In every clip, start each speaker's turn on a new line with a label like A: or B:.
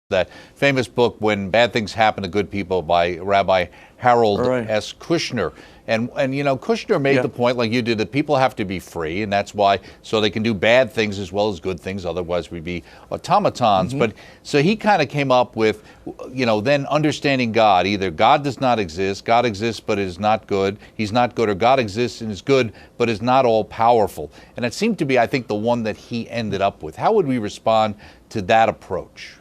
A: That famous book, When Bad Things Happen to Good People, by Rabbi Harold S. Kushner. And you know, Kushner made the point, like you did, that people have to be free, and that's why, so they can do bad things as well as good things, otherwise we'd be automatons. But so he kind of came up with, you know, then understanding God. Either God does not exist, God exists but is not good, he's not good, or God exists and is good but is not all powerful. And it seemed to be, I think, the one that he ended up with. How would we respond to that approach?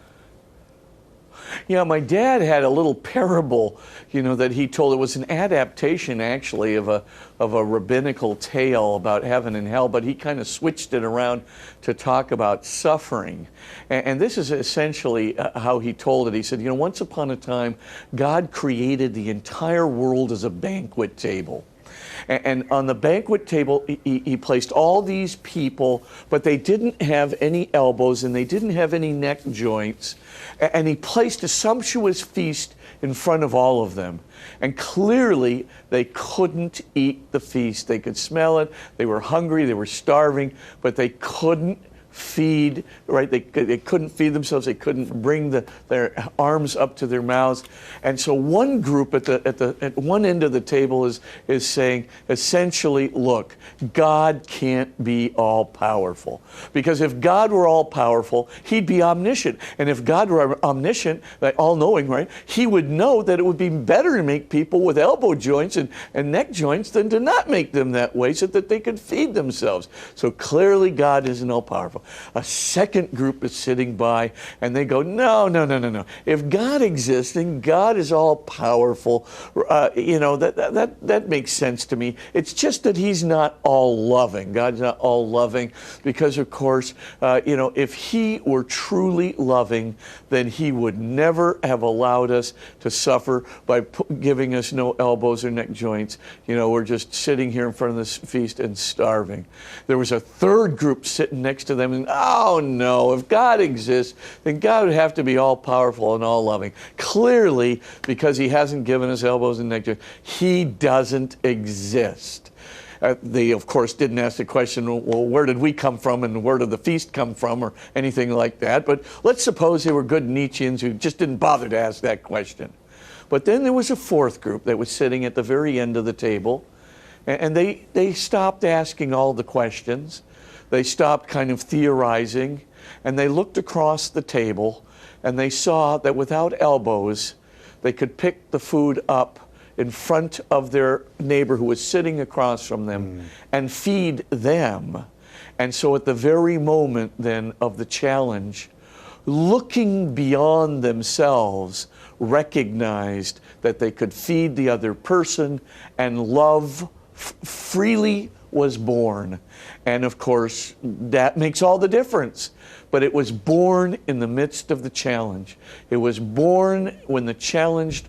B: Yeah, my dad had a little parable, you know, that he told. It was an adaptation, actually, of a rabbinical tale about heaven and hell, but he kind of switched it around to talk about suffering. And this is essentially how he told it. He said, you know, once upon a time, God created the entire world as a banquet table. And on the banquet table, he placed all these people, but they didn't have any elbows and they didn't have any neck joints. And he placed a sumptuous feast in front of all of them. And clearly, they couldn't eat the feast. They could smell it. They were hungry. They were starving, but they couldn't feed, right? They couldn't feed themselves. They couldn't bring their arms up to their mouths. And so one group at one end of the table is saying, essentially, look, God can't be all powerful. Because if God were all powerful, he'd be omniscient. And if God were omniscient, like all knowing, right, he would know that it would be better to make people with elbow joints and neck joints than to not make them that way so that they could feed themselves. So clearly God isn't all powerful. A second group is sitting by, and they go, no. If God exists and God is all powerful, you know, that makes sense to me. It's just that he's not all loving. God's not all loving because, of course, you know, if he were truly loving, then he would never have allowed us to suffer by giving us no elbows or neck joints. You know, we're just sitting here in front of this feast and starving. There was a third group sitting next to them, and oh no, if God exists, then God would have to be all powerful and all loving. Clearly, because he hasn't given us elbows and neck joints, he doesn't exist. They, of course, didn't ask the question, well, where did we come from and where did the feast come from or anything like that. But let's suppose they were good Nietzscheans who just didn't bother to ask that question. But then there was a fourth group that was sitting at the very end of the table, and they stopped asking all the questions. They stopped kind of theorizing, and they looked across the table, and they saw that without elbows, they could pick the food up in front of their neighbor who was sitting across from them and feed them. And so at the very moment then of the challenge, looking beyond themselves, recognized that they could feed the other person, and love freely was born. And of course, that makes all the difference. But it was born in the midst of the challenge. It was born when the challenged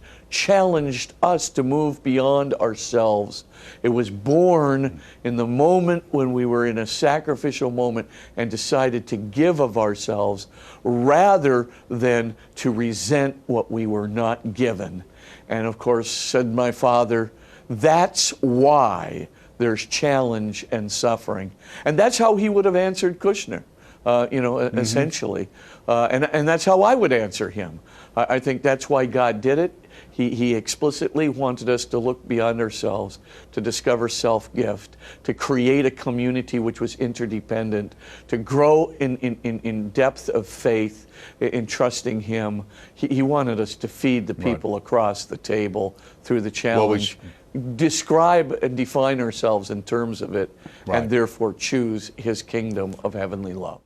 B: us to move beyond ourselves. It was born in the moment when we were in a sacrificial moment and decided to give of ourselves rather than to resent what we were not given. And of course, said my father, that's why there's challenge and suffering. And that's how he would have answered Kushner, you know, essentially. And that's how I would answer him. I think that's why God did it. He explicitly wanted us to look beyond ourselves, to discover self-gift, to create a community which was interdependent, to grow in depth of faith, in trusting him. He wanted us to feed the people across the table through the challenge, describe and define ourselves in terms of it, and therefore choose his kingdom of heavenly love.